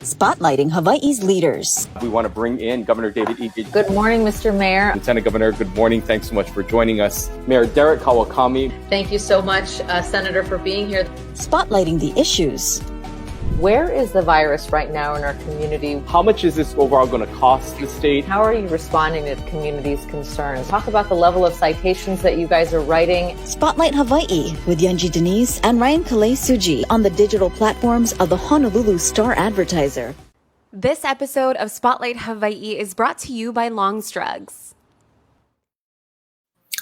spotlighting Hawaii's leaders. We want to bring in Governor David E. Good morning, Mr. Mayor. Lieutenant Governor, good morning. Thanks so much for joining us. Mayor Derek Kawakami. Thank you so much, Senator, for being here. Spotlighting the issues. Where is the virus right now in our community? How much is this overall going to cost the state? How are you responding to the community's concerns? Talk about the level of citations that you guys are writing. Spotlight Hawaii with Yanji Denise and Ryan Kalei Suji on the digital platforms of the Honolulu Star-Advertiser. This episode of Spotlight Hawaii is brought to you by Long's Drugs.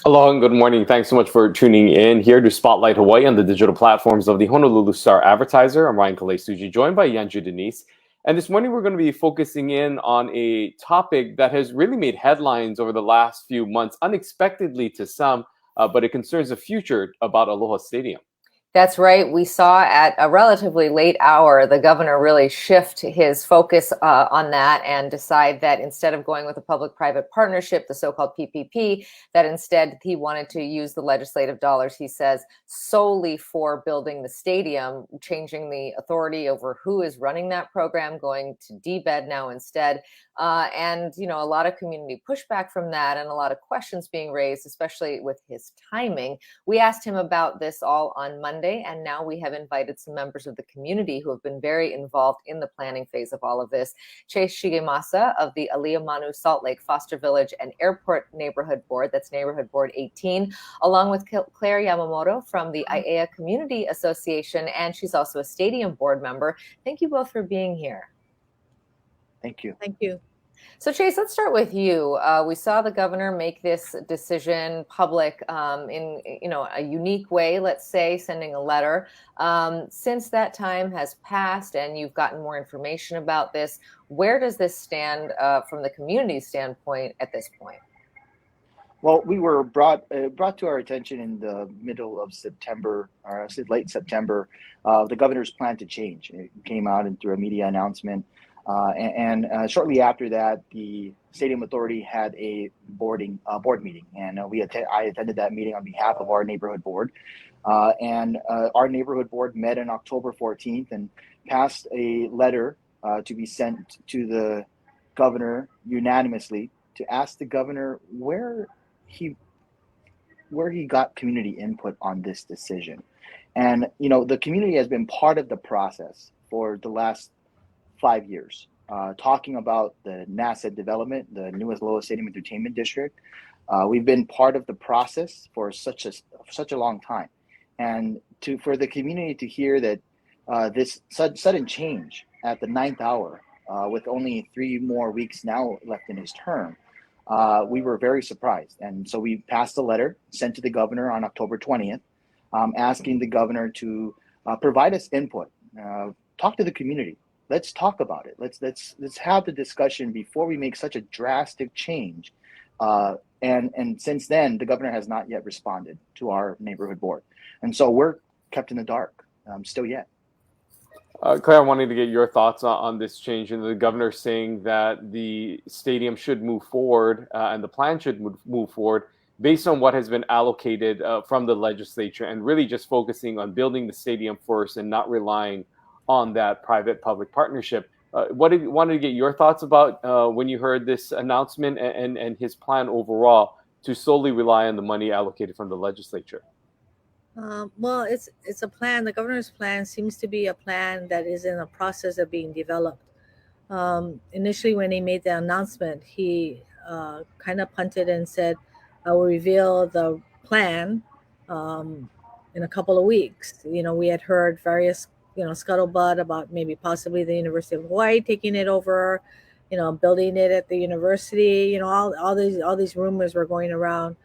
Aloha and good morning. Thanks so much for tuning in here to Spotlight Hawaii on the digital platforms of the Honolulu Star-Advertiser. I'm Ryan Kalei Suji, joined by Yanji Denise. And this morning we're going to be focusing in on a topic that has really made headlines over the last few months, unexpectedly to some, but it concerns the future about Aloha Stadium. That's right. We saw at a relatively late hour, the governor really shift his focus on that and decide that instead of going with a public-private partnership, the so-called PPP, that instead he wanted to use the legislative dollars, he says, solely for building the stadium, changing the authority over who is running that program, going to DBED now instead. And, you know, a lot of community pushback from that and a lot of questions being raised, especially with his timing. We asked him about this all on Monday. And now we have invited some members of the community who have been very involved in the planning phase of all of this. Chace Shigemasa of the Aiea Salt Lake Foster Village and Airport Neighborhood Board, that's Neighborhood Board 18, along with Claire Tamamoto from the Aiea Community Association, and she's also a stadium board member. Thank you both for being here. Thank you. Thank you. So Chace, let's start with you. We saw the governor make this decision public in a unique way, let's say, sending a letter. Since that time has passed and you've gotten more information about this, where does this stand from the community standpoint at this point? Well, we were brought to our attention in the middle of September, or I said late September, the governor's plan to change. It came out through a media announcement. And shortly after that, the Stadium Authority had a board meeting, and I attended that meeting on behalf of our neighborhood board. And our neighborhood board met on October 14th and passed a letter to be sent to the governor unanimously to ask the governor where he got community input on this decision. And the community has been part of the process for the last 5 years, talking about the NASA development, the newest Aloha Stadium Entertainment District. We've been part of the process for such a long time, and for the community to hear that this sudden change at the 9th hour, with only 3 more weeks now left in his term, we were very surprised. And so we passed a letter sent to the governor on October 20th, asking the governor to provide us input, talk to the community. Let's talk about it. Let's have the discussion before we make such a drastic change. And since then, the governor has not yet responded to our neighborhood board, and so we're kept in the dark still yet. Claire, I wanted to get your thoughts on this change, and the governor saying that the stadium should move forward and the plan should move forward based on what has been allocated from the legislature, and really just focusing on building the stadium first and not relying on that private-public partnership. Wanted to get your thoughts about when you heard this announcement and his plan overall to solely rely on the money allocated from the legislature. Well, it's a plan. The governor's plan seems to be a plan that is in the process of being developed. Initially, when he made the announcement, he kind of punted and said, "I will reveal the plan in a couple of weeks." We had heard various scuttlebutt about maybe possibly the University of Hawaii taking it over, building it at the university. All these rumors were going around.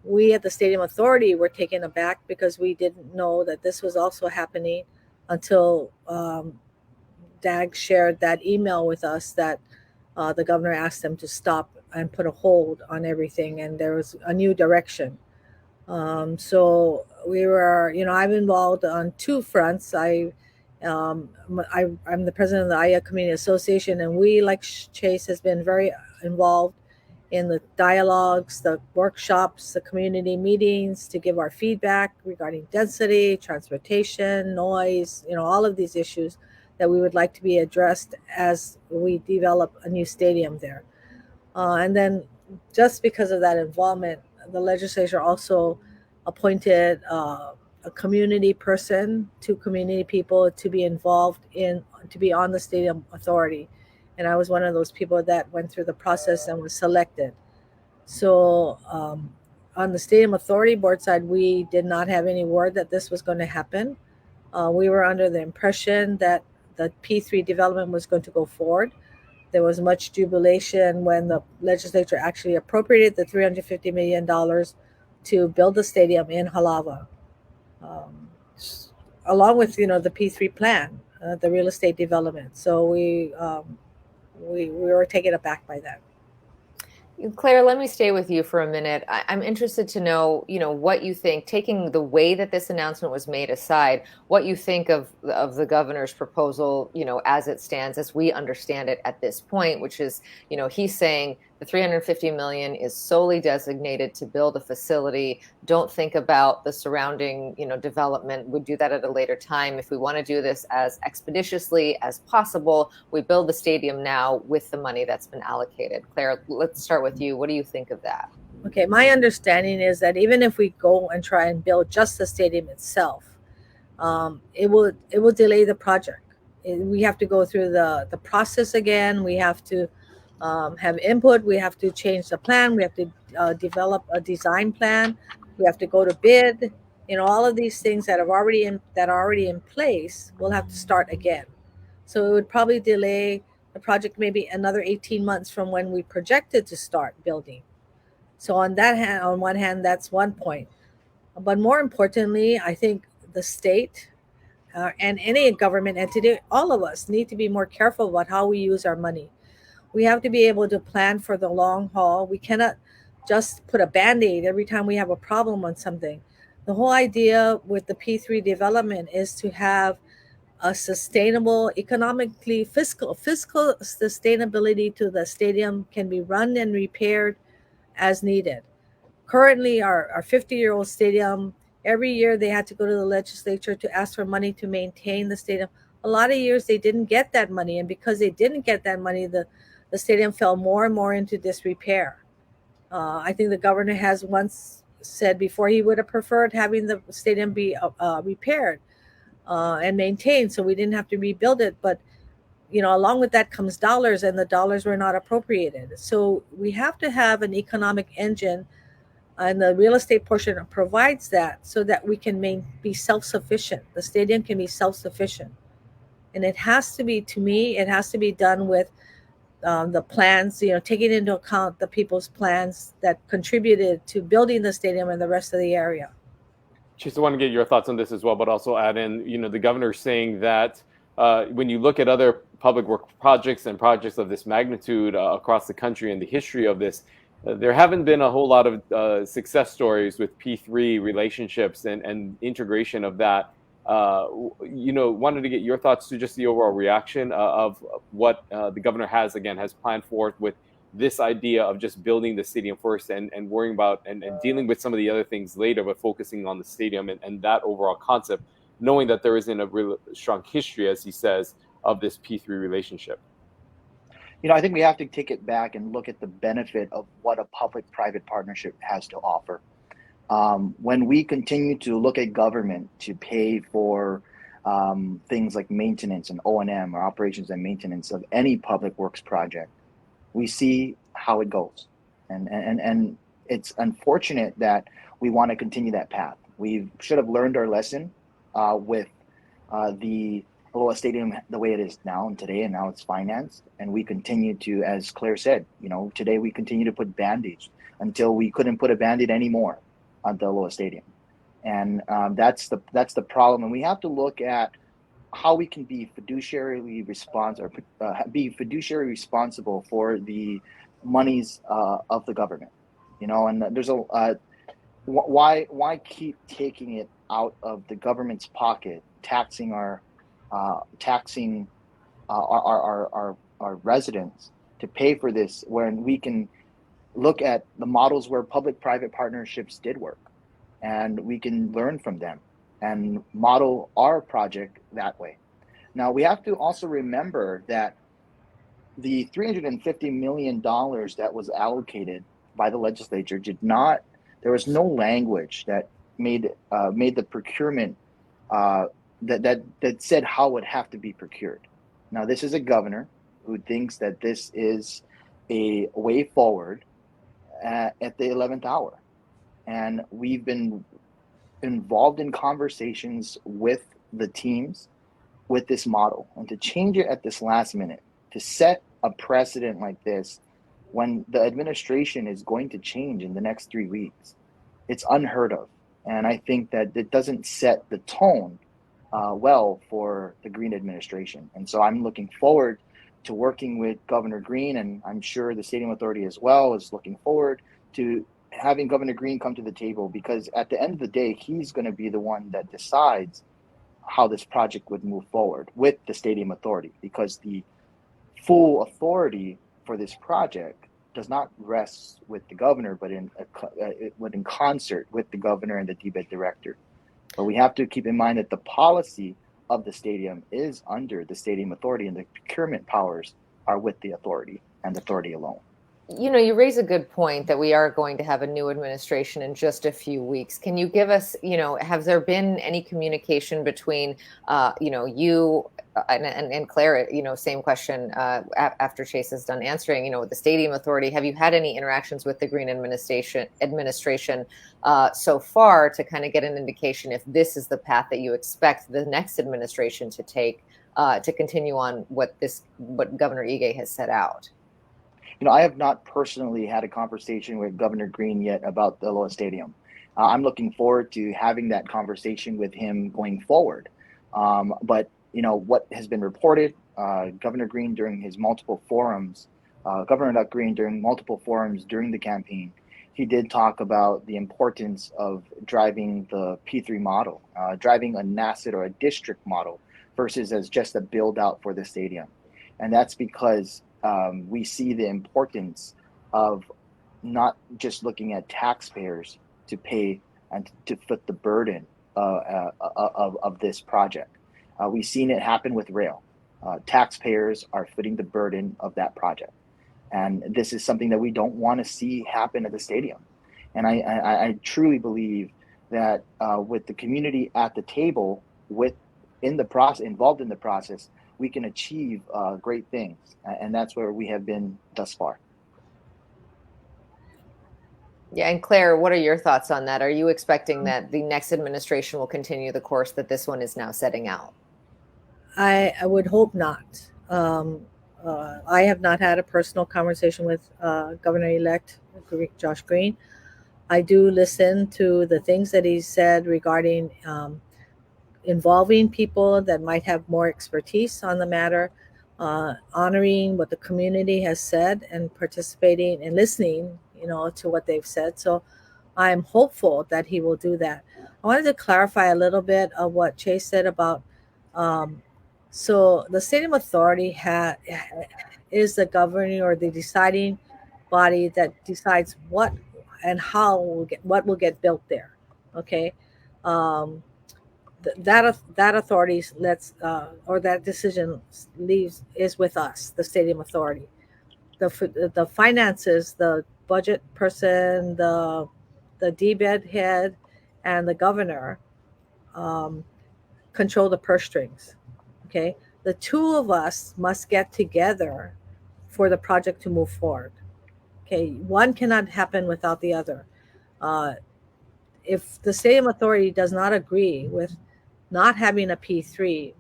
We at the Stadium Authority were taken aback because we didn't know that this was also happening until DAG shared that email with us that the governor asked them to stop and put a hold on everything, and there was a new direction. So we were, I'm involved on 2 fronts. I'm the president of the Aiea Community Association, and we, like Chace, has been very involved in the dialogues, the workshops, the community meetings to give our feedback regarding density, transportation, noise, all of these issues that we would like to be addressed as we develop a new stadium there. And then just because of that involvement, the legislature also appointed a community person, 2 community people to be involved to be on the stadium authority. And I was one of those people that went through the process and was selected. So on the stadium authority board side, we did not have any word that this was going to happen. We were under the impression that the P3 development was going to go forward. There was much jubilation when the legislature actually appropriated the $350 million to build the stadium in Halawa, along with the P3 plan, the real estate development. So we were taken aback by that. Claire, let me stay with you for a minute. I'm interested to know, what you think, taking the way that this announcement was made aside, what you think of the governor's proposal, as it stands, as we understand it at this point, which is, he's saying the $350 million is solely designated to build a facility. Don't think about the surrounding, development. We'd do that at a later time. If we want to do this as expeditiously as possible, we build the stadium now with the money that's been allocated. Claire, let's start with you. What do you think of that? Okay, my understanding is that even if we go and try and build just the stadium itself, it will delay the project. We have to go through the process again. We have to have input. We have to change the plan. We have to develop a design plan. We have to go to bid. All of these things that are already in place, we'll have to start again. So it would probably delay the project maybe another 18 months from when we projected to start building. So on one hand, that's one point. But more importantly, I think the state and any government entity, all of us need to be more careful about how we use our money. We have to be able to plan for the long haul. We cannot just put a Band-Aid every time we have a problem on something. The whole idea with the P3 development is to have a sustainable, economically fiscal sustainability to the stadium, can be run and repaired as needed. Currently, our 50-year-old stadium, every year they had to go to the legislature to ask for money to maintain the stadium. A lot of years they didn't get that money, and because they didn't get that money, the stadium fell more and more into disrepair. I think the governor has once said before he would have preferred having the stadium be repaired and maintained so we didn't have to rebuild it. But, along with that comes dollars, and the dollars were not appropriated. So we have to have an economic engine, and the real estate portion provides that so that we can be self-sufficient. The stadium can be self-sufficient. And it has to be, to me, it has to be done with the plans, taking into account the people's plans that contributed to building the stadium and the rest of the area. Just want to get your thoughts on this as well, but also add in, the governor saying that when you look at other public work projects and projects of this magnitude across the country and the history of this, there haven't been a whole lot of success stories with P3 relationships and integration of that. Wanted to get your thoughts to just the overall reaction of what the governor has planned forth with this idea of just building the stadium first and worrying about and dealing with some of the other things later, but focusing on the stadium and that overall concept, knowing that there isn't a real strong history, as he says, of this P3 relationship. I think we have to take it back and look at the benefit of what a public-private partnership has to offer. When we continue to look at government to pay for things like maintenance and O&M, or operations and maintenance of any public works project, we see how it goes. And it's unfortunate that we want to continue that path. We should have learned our lesson with the Aloha Stadium the way it is now and today, and now it's financed. And we continue to, as Claire said, today we continue to put Band-Aids until we couldn't put a Band-Aid anymore on the Aloha Stadium. And that's the problem. And we have to look at how we can be fiduciarily responsible for the monies of the government. And there's why keep taking it out of the government's pocket, taxing our residents to pay for this, when we can look at the models where public-private partnerships did work, and we can learn from them and model our project that way. Now, we have to also remember that the $350 million that was allocated by the legislature there was no language that made the procurement that said how it would have to be procured. Now, this is a governor who thinks that this is a way forward at the 11th hour. And we've been involved in conversations with the teams with this model, and to change it at this last minute, to set a precedent like this when the administration is going to change in the next 3 weeks, it's unheard of. And I think that it doesn't set the tone well for the Green administration. And so I'm looking forward to working with Governor Green, and I'm sure the Stadium Authority as well is looking forward to having Governor Green come to the table, because at the end of the day, he's going to be the one that decides how this project would move forward with the Stadium Authority, because the full authority for this project does not rest with the governor, but in concert with the governor and the DBED director. But we have to keep in mind that the policy of the stadium is under the Stadium Authority, and the procurement powers are with the authority and the authority alone. You know, you raise a good point that we are going to have a new administration in just a few weeks. Can you give us, have there been any communication between, you and Claire, same question after Chace is done answering, with the Stadium Authority? Have you had any interactions with the Green administration so far to kind of get an indication if this is the path that you expect the next administration to take to continue on what Governor Ige has set out? I have not personally had a conversation with Governor Green yet about the Aloha Stadium. I'm looking forward to having that conversation with him going forward. But what has been reported, Governor Green during his multiple forums, Governor Green during multiple forums during the campaign, he did talk about the importance of driving the P3 model, driving a NASID or a district model versus as just a build out for the stadium. And that's because we see the importance of not just looking at taxpayers to pay and to foot the burden of this project. We've seen it happen with rail. Taxpayers are footing the burden of that project. And this is something that we don't want to see happen at the stadium. And I truly believe that with the community at the table, involved in the process, we can achieve great things. And that's where we have been thus far. Yeah, and Claire, what are your thoughts on that? Are you expecting that the next administration will continue the course that this one is now setting out? I would hope not. I have not had a personal conversation with Governor-elect Josh Green. I do listen to the things that he said regarding involving people that might have more expertise on the matter, honoring what the community has said and participating and listening, to what they've said. So I'm hopeful that he will do that. I wanted to clarify a little bit of what Chace said about, so the Stadium Authority is the governing or the deciding body that decides what and how what will get built there. Okay. That authority or that decision is with us, the Stadium Authority. The finances, the budget person, the DBED head, and the governor control the purse strings. Okay, the two of us must get together for the project to move forward. Okay, one cannot happen without the other. If the Stadium Authority does not agree with not having a P3,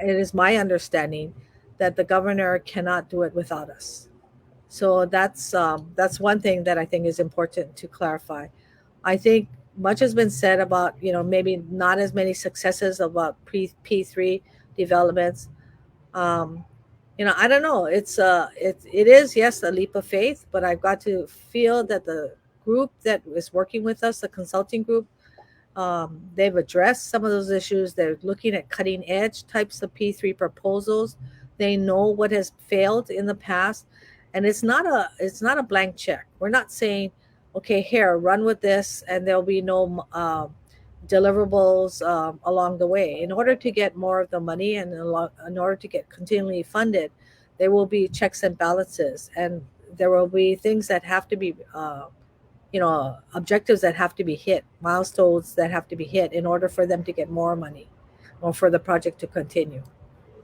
it is my understanding that the governor cannot do it without us. So that's one thing that I think is important to clarify. I think much has been said about, maybe not as many successes about P3 developments. I don't know. It is, yes, a leap of faith, but I've got to feel that the group that is working with us, the consulting group, they've addressed some of those issues. They're looking at cutting edge types of P3 proposals. They know what has failed in the past, and it's not a blank check. We're not saying, okay, here, run with this, and there'll be no deliverables along the way. In order to get more of the money and in order to get continually funded, there will be checks and balances, and there will be things that have to be, objectives that have to be hit, milestones that have to be hit in order for them to get more money or for the project to continue.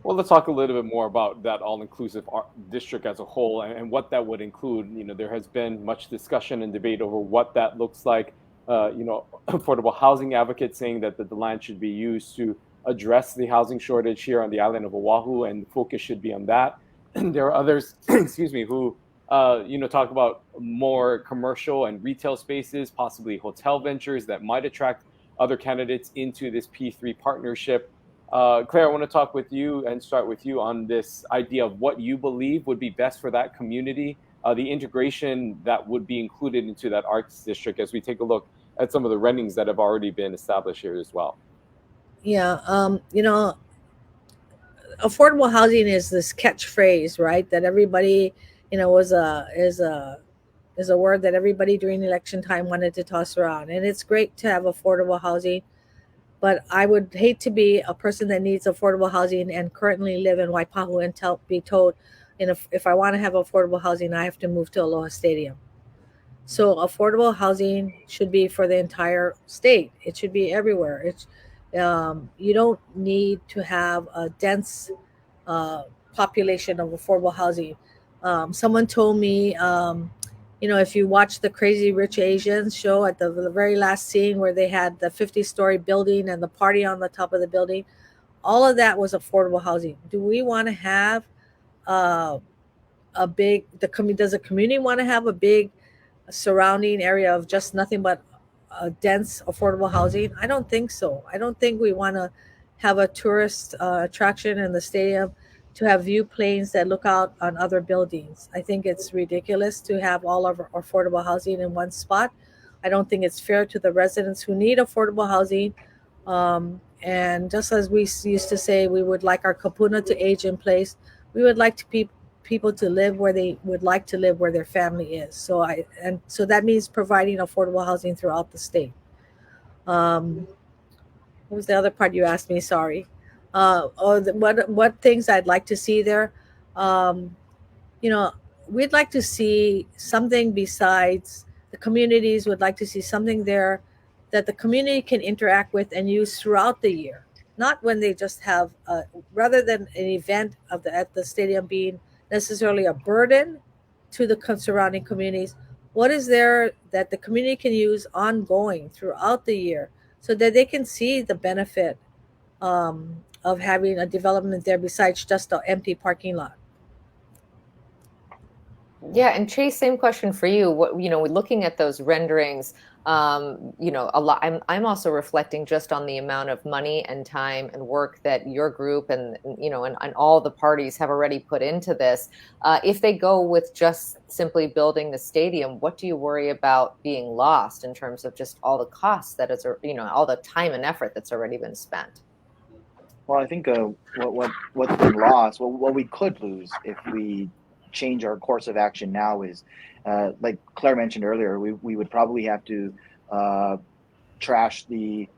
Well, let's talk a little bit more about that all-inclusive district as a whole and what that would include. There has been much discussion and debate over what that looks like. Affordable housing advocates saying that the land should be used to address the housing shortage here on the island of Oahu, and the focus should be on that. And there are others, excuse me, who talk about more commercial and retail spaces, possibly hotel ventures that might attract other candidates into this P3 partnership. Claire, I want to talk with you and start with you on this idea of what you believe would be best for that community, the integration that would be included into that arts district as we take a look at some of the renderings that have already been established here as well. Yeah, affordable housing is this catchphrase, right? That everybody, is a word that everybody during election time wanted to toss around, and it's great to have affordable housing. But I would hate to be a person that needs affordable housing and currently live in Waipahu and be told, if I want to have affordable housing, I have to move to Aloha Stadium. So affordable housing should be for the entire state. It should be everywhere. You don't need to have a dense population of affordable housing. Someone told me, if you watch the Crazy Rich Asians show at the very last scene where they had the 50-story building and the party on the top of the building, all of that was affordable housing. Do we want to have does the community want to have a big surrounding area of just nothing but dense affordable housing? I don't think so. I don't think we want to have a tourist attraction in the stadium to have view planes that look out on other buildings. I think it's ridiculous to have all of our affordable housing in one spot. I don't think it's fair to the residents who need affordable housing. And just as we used to say, we would like our kapuna to age in place. We would like people to live where they would like to live, where their family is. So that means providing affordable housing throughout the state. What was the other part you asked me? Sorry. What things I'd like to see there? We'd like to see something besides the communities. Would like to see something there that the community can interact with and use throughout the year, not when they just have, rather than an event at the stadium being necessarily a burden to the surrounding communities. What is there that the community can use ongoing throughout the year so that they can see the benefit of having a development there besides just an empty parking lot? Yeah, and Chace, same question for you. Looking at those renderings, a lot. I'm also reflecting just on the amount of money and time and work that your group and all the parties have already put into this. If they go with just simply building the stadium, what do you worry about being lost in terms of just all the costs that is, all the time and effort that's already been spent? Well, I think what's been lost, what we could lose if we change our course of action now is, like Claire mentioned earlier, we would probably have to trash the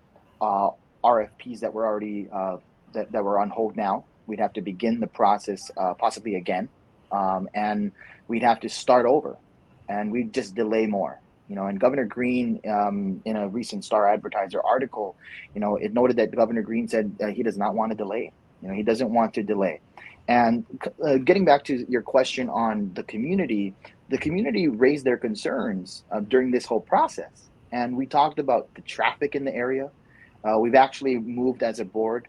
RFPs that were already that were on hold now. We'd have to begin the process possibly again, and we'd have to start over, and we'd just delay more. And Governor Green, in a recent Star-Advertiser article, it noted that Governor Green said he does not want to delay. He doesn't want to delay. And getting back to your question on the community raised their concerns during this whole process. And we talked about the traffic in the area. We've actually moved as a board,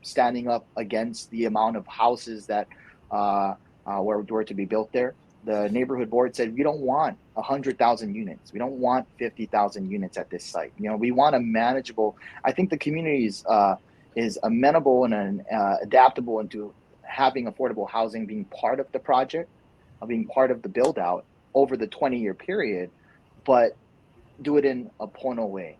standing up against the amount of houses that were to be built there. The neighborhood board said, we don't want 100,000 units. We don't want 50,000 units at this site. We want a manageable. I think the community is amenable and adaptable into having affordable housing being part of the project, being part of the build out over the 20-year period, but do it in a pono way,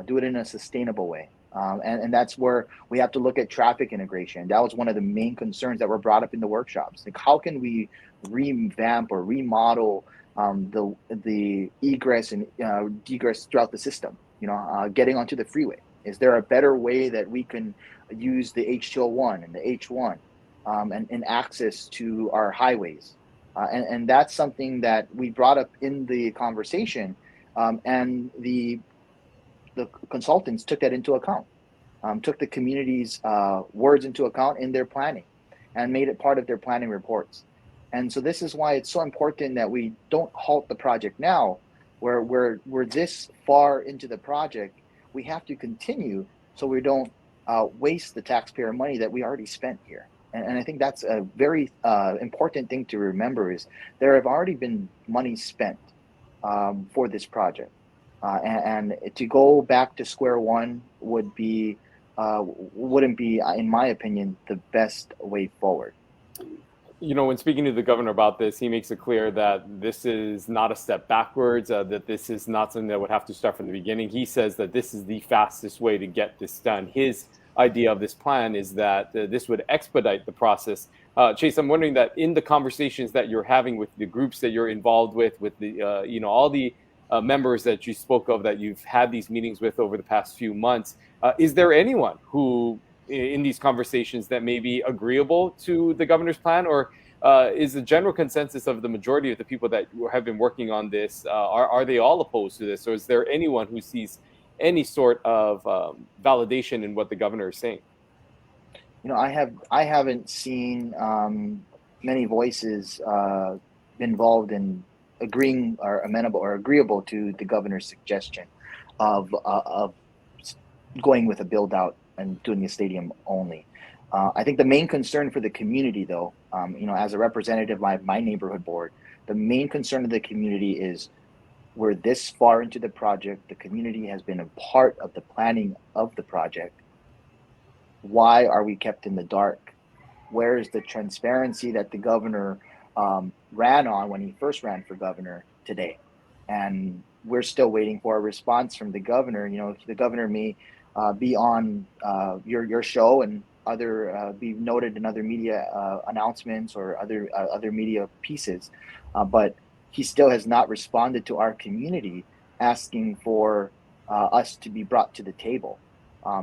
do it in a sustainable way. And that's where we have to look at traffic integration. That was one of the main concerns that were brought up in the workshops. Like, how can we revamp or remodel the egress and degress throughout the system? Getting onto the freeway. Is there a better way that we can use the H201 and the H1 and access to our highways? And that's something that we brought up in the conversation, and the consultants took that into account, took the community's words into account in their planning, and made it part of their planning reports. And so this is why it's so important that we don't halt the project now, where we're this far into the project. We have to continue so we don't waste the taxpayer money that we already spent here. And I think that's a very important thing to remember, is there have already been money spent for this project. And to go back to square one wouldn't be, in my opinion, the best way forward. You know, when speaking to the governor about this, he makes it clear that this is not a step backwards, that this is not something that would have to start from the beginning. He says that this is the fastest way to get this done. His idea of this plan is that this would expedite the process. Chace, I'm wondering that in the conversations that you're having with the groups that you're involved with the, all the members that you spoke of that you've had these meetings with over the past few months, is there anyone who in these conversations that may be agreeable to the governor's plan, or is the general consensus of the majority of the people that have been working on this, are they all opposed to this, or is there anyone who sees any sort of validation in what the governor is saying? I haven't seen many voices involved in agreeing or amenable or agreeable to the governor's suggestion of going with a build out and doing the stadium only. I think the main concern for the community, though, as a representative of my neighborhood board, the main concern of the community is we're this far into the project. The community has been a part of the planning of the project. Why are we kept in the dark? Where is the transparency that the governor ran on when he first ran for governor today? And we're still waiting for a response from the governor. The governor may be on your show and be noted in other media announcements or other media pieces, but he still has not responded to our community asking for us to be brought to the table,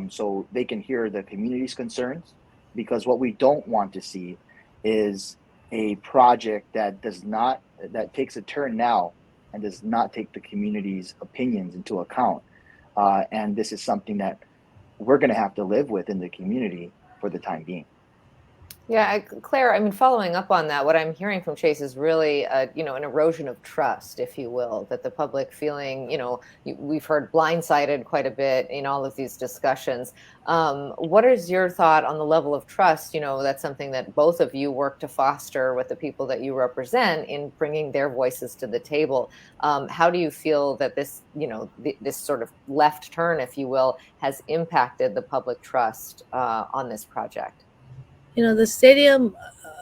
so they can hear the community's concerns. Because what we don't want to see is a project that takes a turn now and does not take the community's opinions into account. And this is something that we're going to have to live with in the community for the time being. Yeah, Claire, following up on that, what I'm hearing from Chace is really, an erosion of trust, if you will, that the public feeling, we've heard blindsided quite a bit in all of these discussions. What is your thought on the level of trust? That's something that both of you work to foster with the people that you represent in bringing their voices to the table. How do you feel that this, this sort of left turn, if you will, has impacted the public trust on this project? The stadium,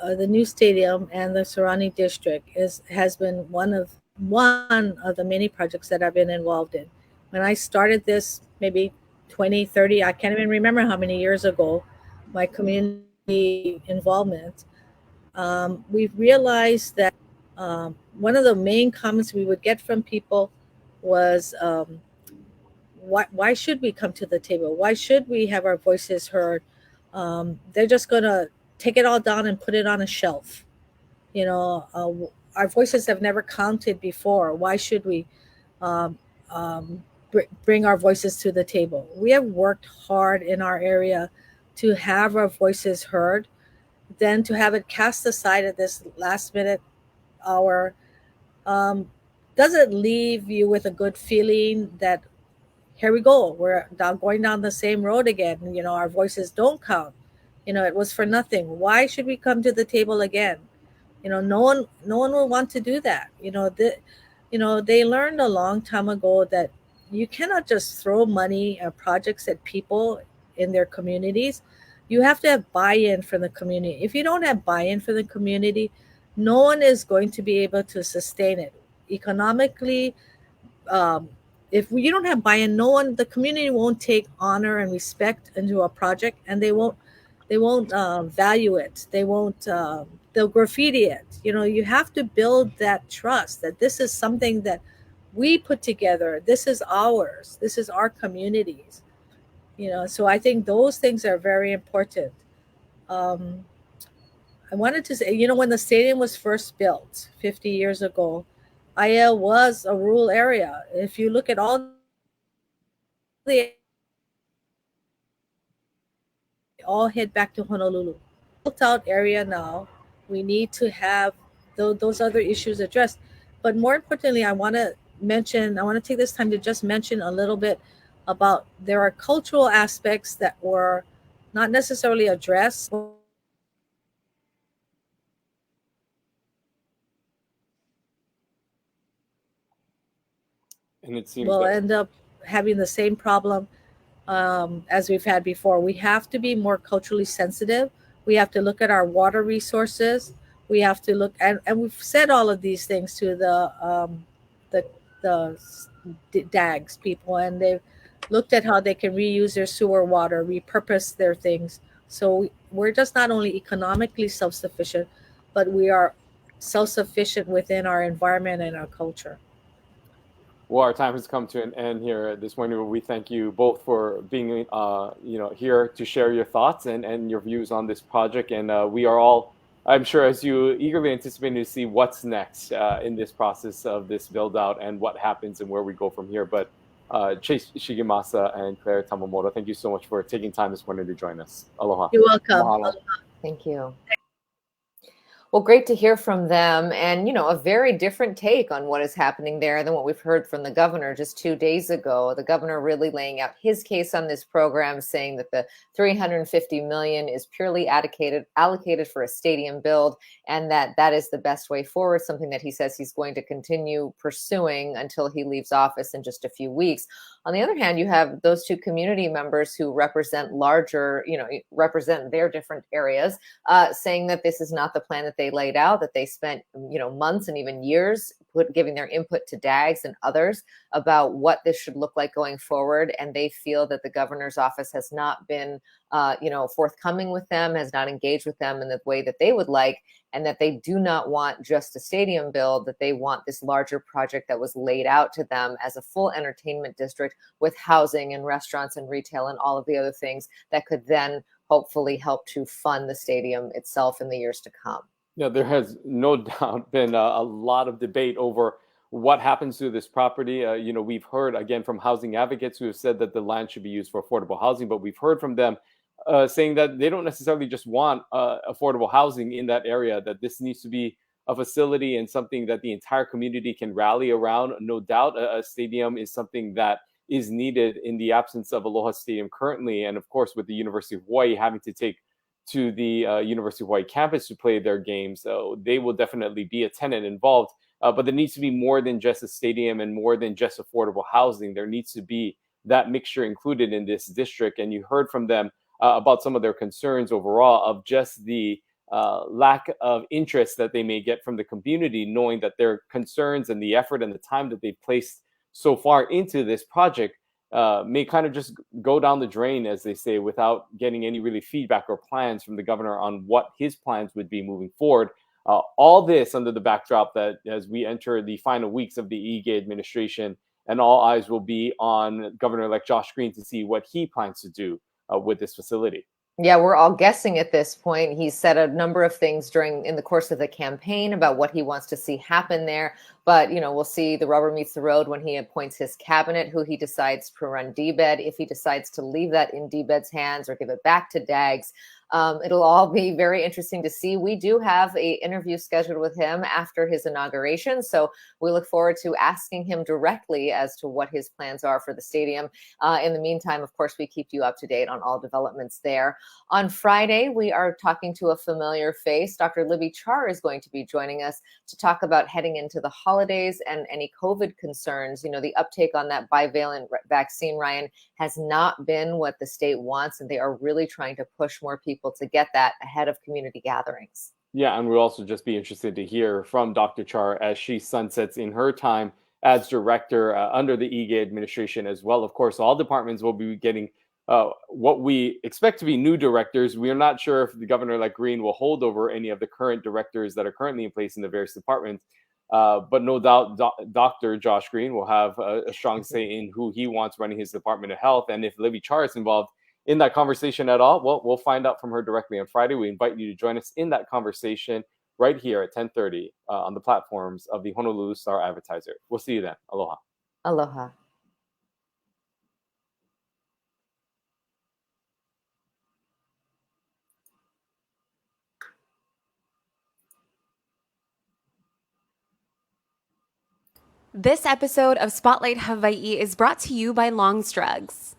the new stadium and the surrounding district has been one of the many projects that I've been involved in. When I started this, maybe 20, 30, I can't even remember how many years ago, my community involvement, we've realized that one of the main comments we would get from people was, why should we come to the table? Why should we have our voices heard? They're just going to take it all down and put it on a shelf. Our voices have never counted before. Why should we bring our voices to the table? We have worked hard in our area to have our voices heard. Then to have it cast aside at this last minute hour doesn't leave you with a good feeling that here we go, we're going down the same road again. Our voices don't count. It was for nothing. Why should we come to the table again? No one will want to do that. They learned a long time ago that you cannot just throw money at projects at people in their communities. You have to have buy-in from the community. If you don't have buy-in from the community, no one is going to be able to sustain it economically. If you don't have buy-in, the community won't take honor and respect into a project, and they won't value it. They'll graffiti it. You have to build that trust that this is something that we put together. This is ours. This is our communities. So I think those things are very important. Um, I wanted to say, when the stadium was first built 50 years ago, Aiea was a rural area. If you look at all the all head back to Honolulu. Built out area now. We need to have those other issues addressed. But more importantly, I want to take this time to just mention a little bit about there are cultural aspects that were not necessarily addressed. And it seems We'll that end up having the same problem as we've had before. We have to be more culturally sensitive. We have to look at our water resources. We have to look, and we've said all of these things to the the DAGs people, and they've looked at how they can reuse their sewer water, repurpose their things. So we're just not only economically self-sufficient, but we are self-sufficient within our environment and our culture. well, our time has come to an end here this morning. We thank you both for being, here to share your thoughts and your views on this project. And we are all, I'm sure, as you eagerly anticipating to see what's next in this process of this build out and what happens and where we go from here. But Chace Shigemasa and Claire Tamamoto, thank you so much for taking time this morning to join us. Aloha. You're welcome. Mahalo. Thank you. Well, great to hear from them, and a very different take on what is happening there than what we've heard from the governor just 2 days ago. The governor really laying out his case on this program, saying that the $350 million is purely allocated for a stadium build, and that is the best way forward, something that he says he's going to continue pursuing until he leaves office in just a few weeks. On the other hand, you have those two community members who represent represent their different areas, saying that this is not the plan that they laid out, that they spent months and even years giving their input to DAGs and others about what this should look like going forward. And they feel that the governor's office has not been forthcoming with them, has not engaged with them in the way that they would like, and that they do not want just a stadium build, that they want this larger project that was laid out to them as a full entertainment district with housing and restaurants and retail and all of the other things that could then hopefully help to fund the stadium itself in the years to come. Yeah, there has no doubt been a lot of debate over what happens to this property. We've heard again from housing advocates who have said that the land should be used for affordable housing, but we've heard from them saying that they don't necessarily just want affordable housing in that area, that this needs to be a facility and something that the entire community can rally around. No doubt a stadium is something that is needed in the absence of Aloha Stadium currently. And of course, with the University of Hawaii having to take to the University of Hawaii campus to play their games, so they will definitely be a tenant involved. But there needs to be more than just a stadium and more than just affordable housing. There needs to be that mixture included in this district. And you heard from them about some of their concerns overall of just the lack of interest that they may get from the community, knowing that their concerns and the effort and the time that they've placed so far into this project may kind of just go down the drain, as they say, without getting any really feedback or plans from the governor on what his plans would be moving forward. All this under the backdrop that as we enter the final weeks of the Ige administration, and all eyes will be on Governor-elect Josh Green to see what he plans to do with this facility. Yeah, we're all guessing at this point. He said a number of things in the course of the campaign about what he wants to see happen there. But, we'll see the rubber meets the road when he appoints his cabinet, who he decides to run DBED, if he decides to leave that in DBED's hands or give it back to DAGs. It'll all be very interesting to see. We do have an interview scheduled with him after his inauguration, so we look forward to asking him directly as to what his plans are for the stadium. In the meantime, of course, we keep you up to date on all developments there. On Friday, we are talking to a familiar face. Dr. Libby Char is going to be joining us to talk about heading into the holidays and any COVID concerns. The uptake on that bivalent vaccine, Ryan, has not been what the state wants, and they are really trying to push more people to get that ahead of community gatherings. Yeah, and we'll also just be interested to hear from Dr. Char as she sunsets in her time as director under the Ige administration as well. Of course, all departments will be getting what we expect to be new directors. We are not sure if the governor, like Green, will hold over any of the current directors that are currently in place in the various departments. But no doubt, Dr. Josh Green will have a strong say in who he wants running his Department of Health. And if Libby Char is involved in that conversation at all, well, we'll find out from her directly on Friday. We invite you to join us in that conversation right here at 10:30 on the platforms of the Honolulu Star-Advertiser. We'll see you then. Aloha. Aloha. This episode of Spotlight Hawaii is brought to you by Long's Drugs.